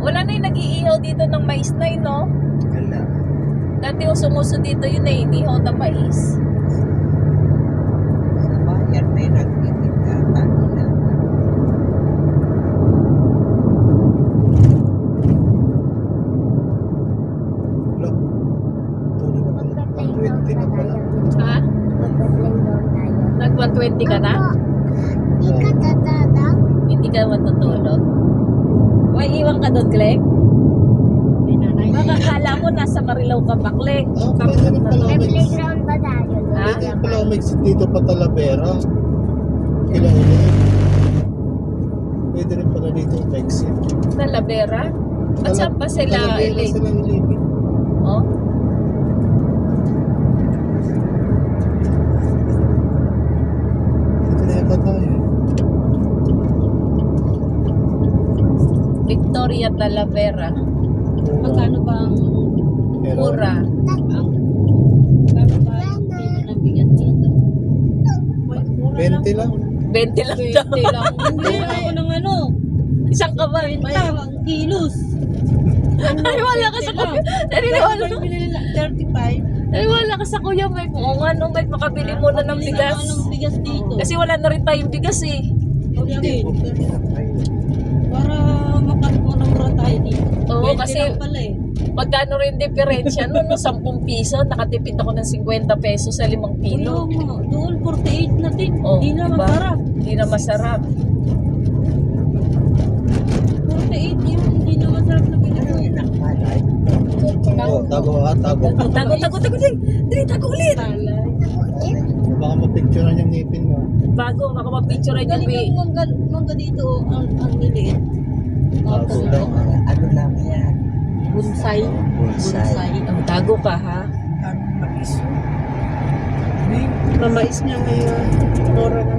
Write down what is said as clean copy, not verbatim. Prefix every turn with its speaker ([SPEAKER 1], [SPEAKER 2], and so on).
[SPEAKER 1] Wala na yung nag-iihaw dito ng mais na yun, no?
[SPEAKER 2] Wala.
[SPEAKER 1] Dati yung sumuso dito yun eh, inihaw na mais.
[SPEAKER 2] Sa bayan may nagtitinda. Kanila.
[SPEAKER 3] Wala. Tuloy naman. 120 na pala.
[SPEAKER 1] Ha? Nag-120 ka na? Hindi ka matutulog? May iwan ka doon, Klek? Makakala mo nasa Marilao ka pa, Klek.
[SPEAKER 3] Ah, pwede rin pala
[SPEAKER 4] May
[SPEAKER 3] umix.
[SPEAKER 4] playground ba tayo?
[SPEAKER 1] Ha?
[SPEAKER 3] Pwede rin pala umix dito pa Talavera. Kila ulit. Pwede rin pala dito umexit.
[SPEAKER 1] Talavera? At saan pa sila?
[SPEAKER 3] Talavera sila ilibig.
[SPEAKER 1] Oh?
[SPEAKER 3] Dito na yata tayo.
[SPEAKER 1] Victoria Talavera.
[SPEAKER 5] Magkano ba ang
[SPEAKER 3] Pero,
[SPEAKER 1] Mura.
[SPEAKER 5] magkano ba ang kilo ng bigas dito?
[SPEAKER 3] 20 lang.
[SPEAKER 1] 20 lang daw.
[SPEAKER 5] 20 lang. Hindi ako ng ano.
[SPEAKER 1] Isang kamay.
[SPEAKER 5] May ang kilos.
[SPEAKER 1] Ay, wala ka sa kuya. Naniniwala
[SPEAKER 5] Ano binili na? 35.
[SPEAKER 1] Ay, wala ka sa kuya, Mike. Oo nga, no, Mike. Makabili muna ng
[SPEAKER 5] Bili
[SPEAKER 1] bigas.
[SPEAKER 5] na ako ng bigas dito.
[SPEAKER 1] Kasi wala na rin tayong bigas eh.
[SPEAKER 5] Hindi. Para makamura tayo dito.
[SPEAKER 1] Oo,
[SPEAKER 5] 20
[SPEAKER 1] kasi
[SPEAKER 5] lang pala eh.
[SPEAKER 1] magkano rin diferensya no, 10 piso. Nakatipid ako ng 50 pesos sa 5 kilo.
[SPEAKER 5] Kilo mo. Doon 48 na din.
[SPEAKER 1] Oh,
[SPEAKER 5] Hindi na
[SPEAKER 1] diba?
[SPEAKER 5] masarap.
[SPEAKER 1] Hindi na masarap.
[SPEAKER 5] 48 yun. Hindi na masarap na bigas.
[SPEAKER 3] Oh, tago ha, tago.
[SPEAKER 1] Tago. Dili, tago ulit.
[SPEAKER 3] Baka mapicturean yung ngipin mo.
[SPEAKER 1] Bago, baka mapicture yung
[SPEAKER 5] Galing ang mangga dito. Ang niliit.
[SPEAKER 3] Tago lang.
[SPEAKER 2] Ano lang yan?
[SPEAKER 5] Bonsai.
[SPEAKER 2] Bonsai.
[SPEAKER 1] Ang tago ka, ha?
[SPEAKER 5] Mamais niya ngayon. Mura na